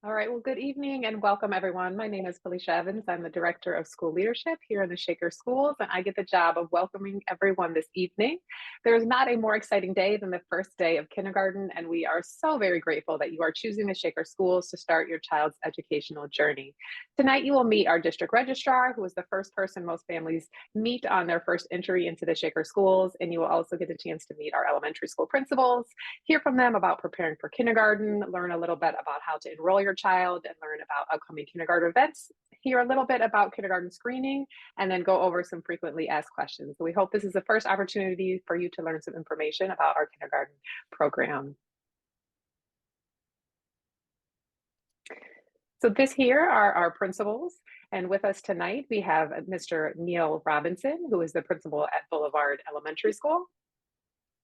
All right, well, good evening and welcome everyone. My name is Felicia Evans. I'm the Director of School Leadership here in the Shaker Schools, and I get the job of welcoming everyone this evening. There's not a more exciting day than the first day of kindergarten, and we are so very grateful that you are choosing the Shaker Schools to start your child's educational journey. Tonight, you will meet our district registrar, who is the first person most families meet on their first entry into the Shaker Schools, and you will also get the chance to meet our elementary school principals, hear from them about preparing for kindergarten, learn a little bit about how to enroll your child, and learn about upcoming kindergarten events, hear a little bit about kindergarten screening, and then go over some frequently asked questions. So we hope this is the first opportunity for you to learn some information about our kindergarten program. So this here are our principals. And with us tonight, we have Mr. Neil Robinson, who is the principal at Boulevard Elementary School.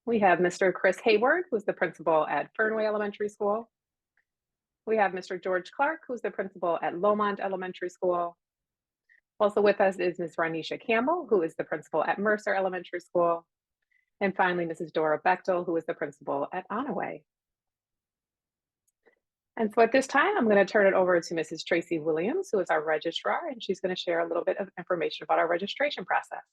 We have Mr. Chris Hayward, who's the principal at Fernway Elementary School. We have Mr. George Clark, who's the principal at Lomont Elementary School. Also with us is Ms. Ranisha Campbell, who is the principal at Mercer Elementary School. And finally, Mrs. Dora Bechtel, who is the principal at Onaway. And so at this time, I'm going to turn it over to Mrs. Tracy Williams, who is our registrar, and she's going to share a little bit of information about our registration process.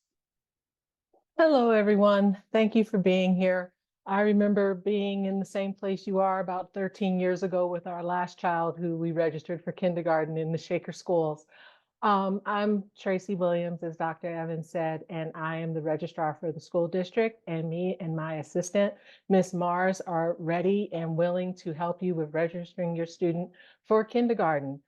Hello, everyone. Thank you for being here. I remember being in the same place you are about 13 years ago with our last child who we registered for kindergarten in the Shaker Schools. I'm Tracy Williams, as Dr. Evans said, and I am the registrar for the school district, and me and my assistant, Ms. Mars, are ready and willing to help you with registering your student for kindergarten.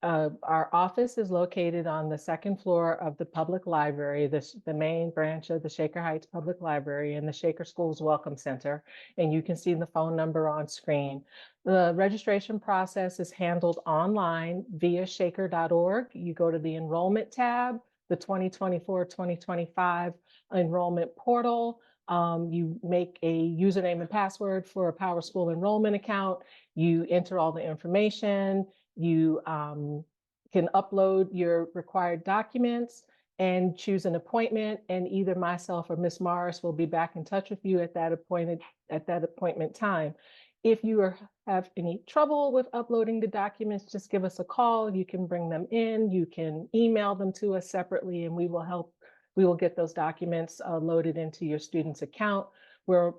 Our office is located on the second floor of the public library, the main branch of the Shaker Heights Public Library and the Shaker Schools Welcome Center, and you can see the phone number on screen. The registration process is handled online via shaker.org. You go to the enrollment tab, the 2024-2025 enrollment portal. You make a username and password for a PowerSchool enrollment account. You enter all the information. You can upload your required documents and choose an appointment, and either myself or Ms. Morris will be back in touch with you at that appointment time. If you have any trouble with uploading the documents, just give us a call. You can bring them in. You can email them to us separately, and we will help. We will get those documents loaded into your student's account. We're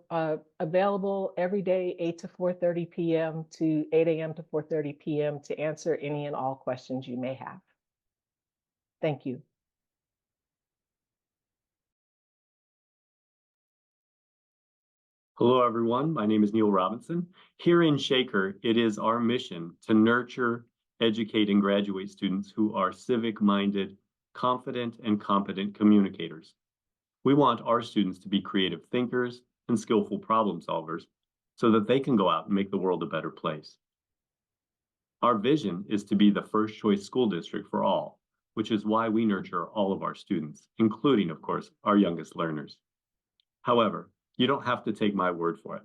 available every day, 8 to 4:30 p.m. to 8 a.m. to 4:30 p.m. to answer any and all questions you may have. Thank you. Hello, everyone. My name is Neil Robinson. Here in Shaker, it is our mission to nurture, educate, and graduate students who are civic-minded, confident, and competent communicators. We want our students to be creative thinkers and skillful problem solvers so that they can go out and make the world a better place. Our vision is to be the first choice school district for all, which is why we nurture all of our students, including, of course, our youngest learners. However, you don't have to take my word for it.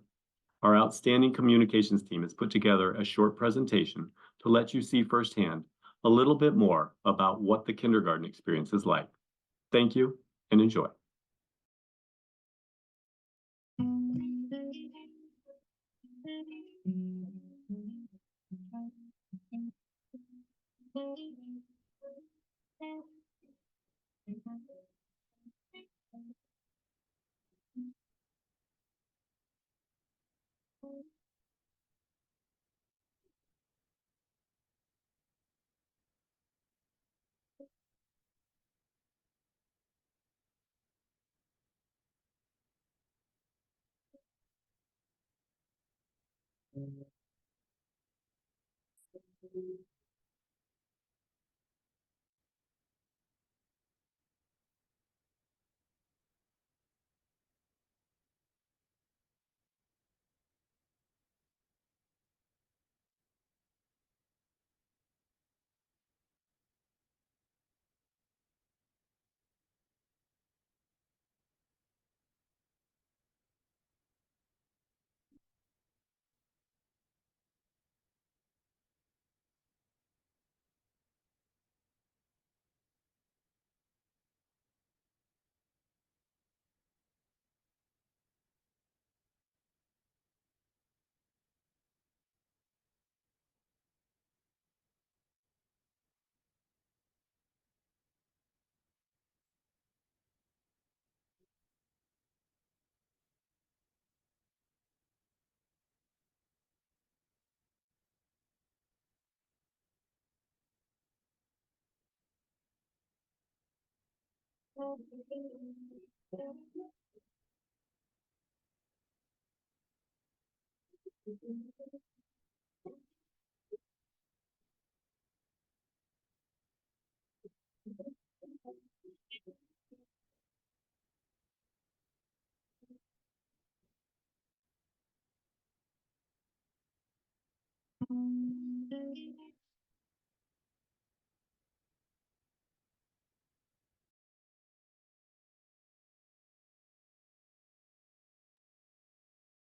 Our outstanding communications team has put together a short presentation to let you see firsthand a little bit more about what the kindergarten experience is like. Thank you and enjoy.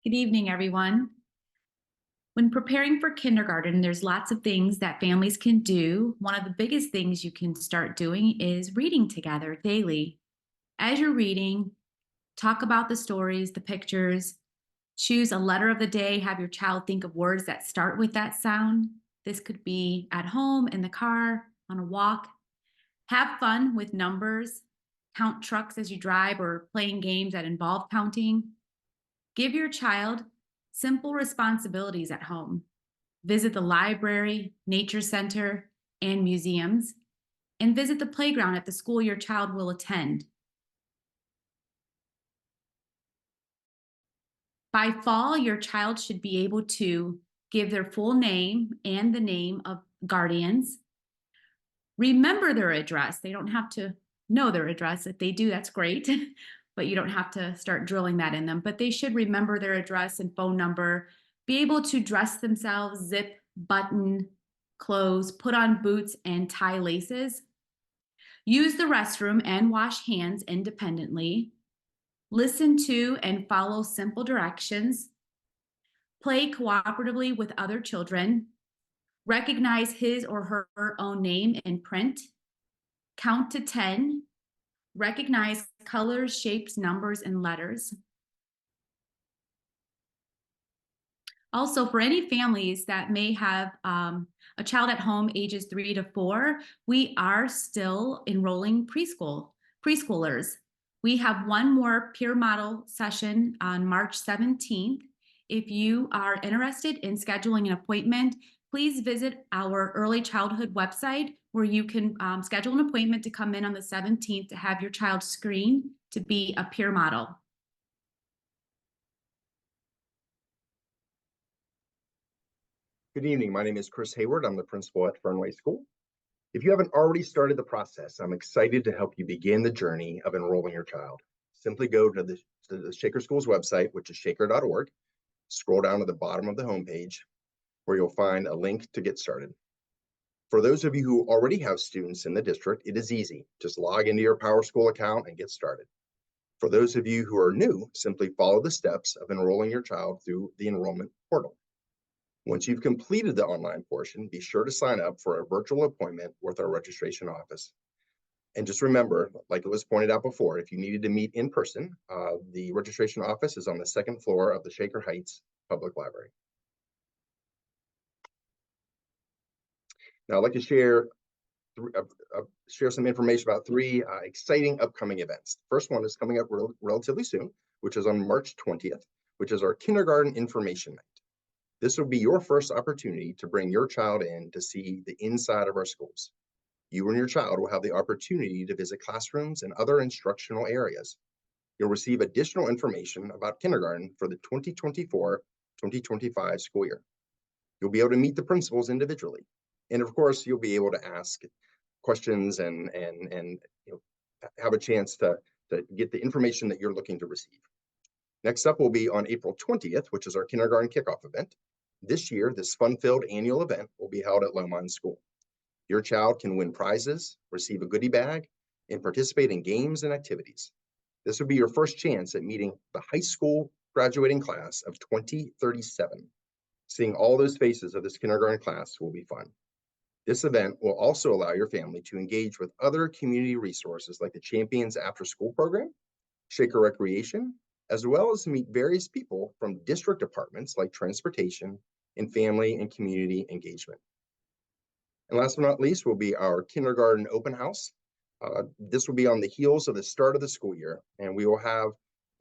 Good evening, everyone. When preparing for kindergarten, there's lots of things that families can do. One of the biggest things you can start doing is reading together daily. As you're reading, talk about the stories, the pictures, choose a letter of the day, have your child think of words that start with that sound. This could be at home, in the car, on a walk. Have fun with numbers, count trucks as you drive, or playing games that involve counting. Give your child simple responsibilities at home. Visit the library, nature center, and museums, and visit the playground at the school your child will attend. By fall, your child should be able to give their full name and the name of guardians. Remember their address. They don't have to know their address. If they do, that's great, but you don't have to start drilling that in them. But they should remember their address and phone number, be able to dress themselves, zip, button, clothes, put on boots, and tie laces. Use the restroom and wash hands independently. Listen to and follow simple directions. Play cooperatively with other children. Recognize his or her own name in print. Count to 10. Recognize colors, shapes, numbers, and letters. Also, for any families that may have a child at home ages 3 to 4, we are still enrolling preschoolers. We have one more peer model session on March 17th. If you are interested in scheduling an appointment, please visit our early childhood website where you can schedule an appointment to come in on the 17th to have your child screened to be a peer model. Good evening. My name is Chris Hayward. I'm the principal at Fernway School. If you haven't already started the process, I'm excited to help you begin the journey of enrolling your child. Simply go to the Shaker Schools website, which is shaker.org. Scroll down to the bottom of the homepage where you'll find a link to get started. For those of you who already have students in the district, it is easy. Just log into your PowerSchool account and get started. For those of you who are new, simply follow the steps of enrolling your child through the enrollment portal. Once you've completed the online portion, be sure to sign up for a virtual appointment with our registration office. And just remember, like it was pointed out before, if you needed to meet in person, the registration office is on the second floor of the Shaker Heights Public Library. Now, I'd like to share some information about 3 exciting upcoming events. The first one is coming up relatively soon, which is on March 20th, which is our Kindergarten Information Night. This will be your first opportunity to bring your child in to see the inside of our schools. You and your child will have the opportunity to visit classrooms and other instructional areas. You'll receive additional information about kindergarten for the 2024-2025 school year. You'll be able to meet the principals individually. And of course, you'll be able to ask questions and have a chance to get the information that you're looking to receive. Next up will be on April 20th, which is our kindergarten kickoff event. This year, this fun-filled annual event will be held at Lomond School. Your child can win prizes, receive a goodie bag, and participate in games and activities. This will be your first chance at meeting the high school graduating class of 2037. Seeing all those faces of this kindergarten class will be fun. This event will also allow your family to engage with other community resources like the Champions After School Program, Shaker Recreation, as well as meet various people from district departments like transportation and family and community engagement. And last but not least will be our kindergarten open house. This will be on the heels of the start of the school year, and we will have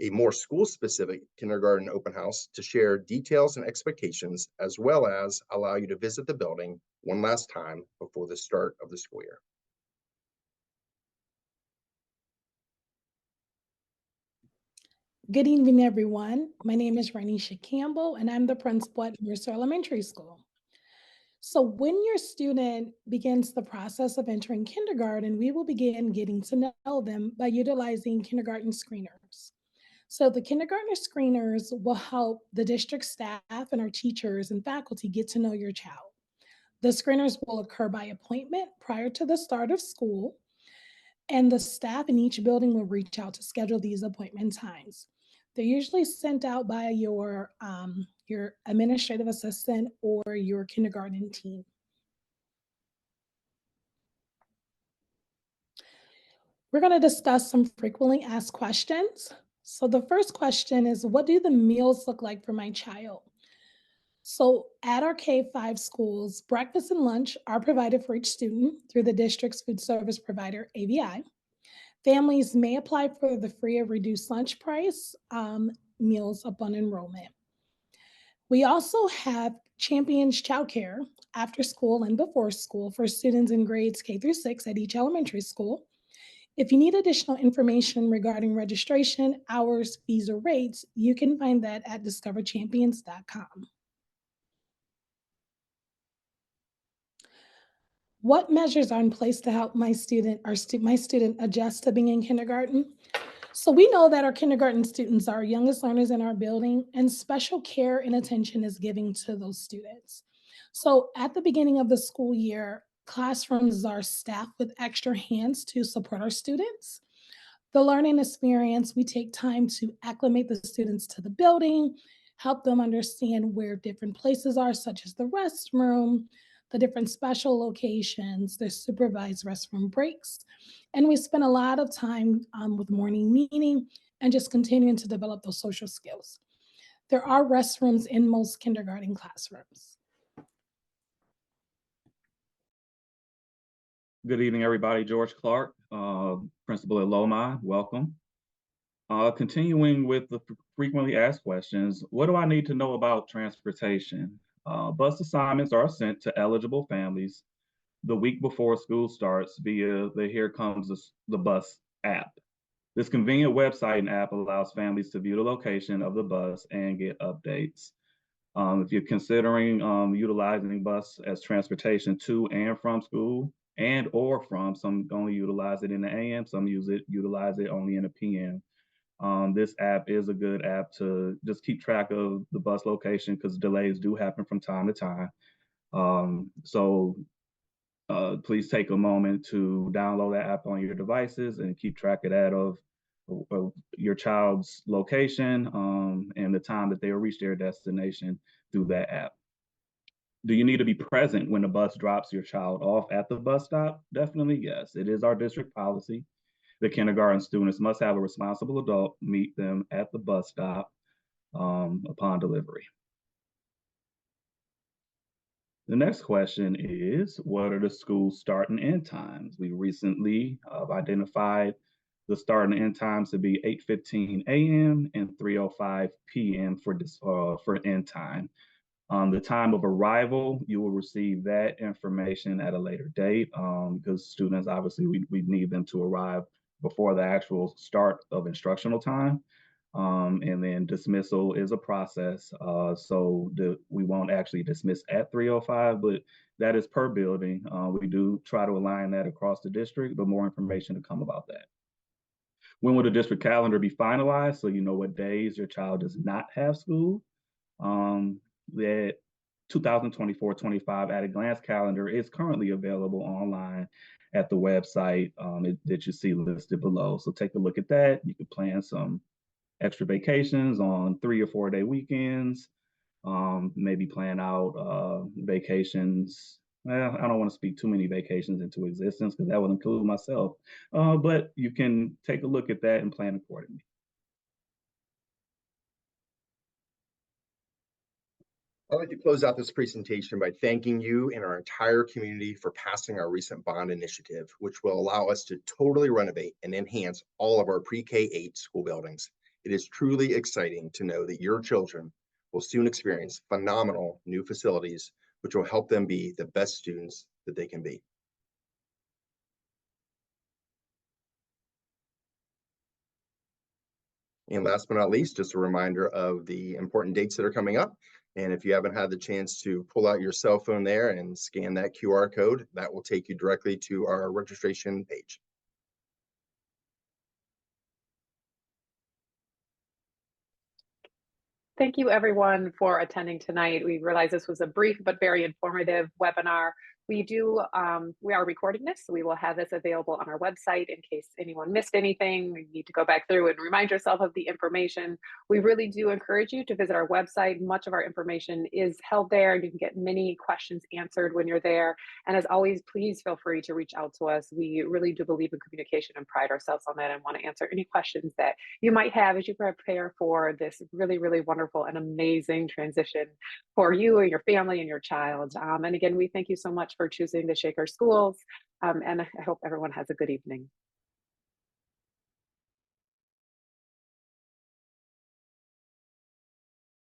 a more school-specific kindergarten open house to share details and expectations, as well as allow you to visit the building one last time before the start of the school year. Good evening, everyone. My name is Ranisha Campbell, and I'm the principal at Mercer Elementary School. So when your student begins the process of entering kindergarten, we will begin getting to know them by utilizing kindergarten screeners. So the kindergarten screeners will help the district staff and our teachers and faculty get to know your child. The screeners will occur by appointment prior to the start of school, and the staff in each building will reach out to schedule these appointment times. They're usually sent out by your administrative assistant or your kindergarten team. We're going to discuss some frequently asked questions. So the first question is, what do the meals look like for my child? So at our K-5 schools, breakfast and lunch are provided for each student through the district's food service provider, AVI. Families may apply for the free or reduced lunch price meals upon enrollment. We also have Champions Childcare after school and before school for students in grades K through 6 at each elementary school. If you need additional information regarding registration, hours, fees, or rates, you can find that at discoverchampions.com. What measures are in place to help my student adjust to being in kindergarten? So we know that our kindergarten students are our youngest learners in our building, and special care and attention is given to those students. So at the beginning of the school year, classrooms are staffed with extra hands to support our students. The learning experience, we take time to acclimate the students to the building, help them understand where different places are, such as the restroom, the different special locations, the supervised restroom breaks. And we spend a lot of time with morning meeting and just continuing to develop those social skills. There are restrooms in most kindergarten classrooms. Good evening, everybody. George Clark, principal at Lomai. Welcome. Continuing with the frequently asked questions, what do I need to know about transportation? Bus assignments are sent to eligible families the week before school starts via the Here Comes the Bus app. This convenient website and app allows families to view the location of the bus and get updates. If you're considering utilizing bus as transportation to and from school and or from, some only utilize it in the AM, some utilize it only in the PM. This app is a good app to just keep track of the bus location because delays do happen from time to time. Please take a moment to download that app on your devices and keep track of that of your child's location and the time that they will reach their destination through that app. Do you need to be present when the bus drops your child off at the bus stop? Definitely yes. It is our district policy. The kindergarten students must have a responsible adult meet them at the bus stop upon delivery. The next question is, what are the school start and end times? We recently identified the start and end times to be 8:15 a.m. and 3:05 p.m. for end time. The time of arrival, you will receive that information at a later date because students, obviously, we need them to arrive before the actual start of instructional time. And then dismissal is a process. We won't actually dismiss at 3:05, but that is per building. We do try to align that across the district, but more information to come about that. When will the district calendar be finalized so you know what days your child does not have school? The 2024-25 at a glance calendar is currently available online at the website that you see listed below. So take a look at that. You can plan some extra vacations on 3 or 4 day weekends. Maybe plan out vacations. Well, I don't want to speak too many vacations into existence because that would include myself. But you can take a look at that and plan accordingly. I'd like to close out this presentation by thanking you and our entire community for passing our recent bond initiative, which will allow us to totally renovate and enhance all of our pre-K-8 school buildings. It is truly exciting to know that your children will soon experience phenomenal new facilities, which will help them be the best students that they can be. And last but not least, just a reminder of the important dates that are coming up. And if you haven't had the chance to pull out your cell phone there and scan that QR code, that will take you directly to our registration page. Thank you everyone for attending tonight. We realize this was a brief but very informative webinar. We are recording this, so we will have this available on our website in case anyone missed anything. You need to go back through and remind yourself of the information. We really do encourage you to visit our website. Much of our information is held there. You can get many questions answered when you're there. And as always, please feel free to reach out to us. We really do believe in communication and pride ourselves on that, and want to answer any questions that you might have as you prepare for this really, really wonderful and amazing transition for you and your family and your child. And again, we thank you so much for choosing the Shaker Schools, and I hope everyone has a good evening.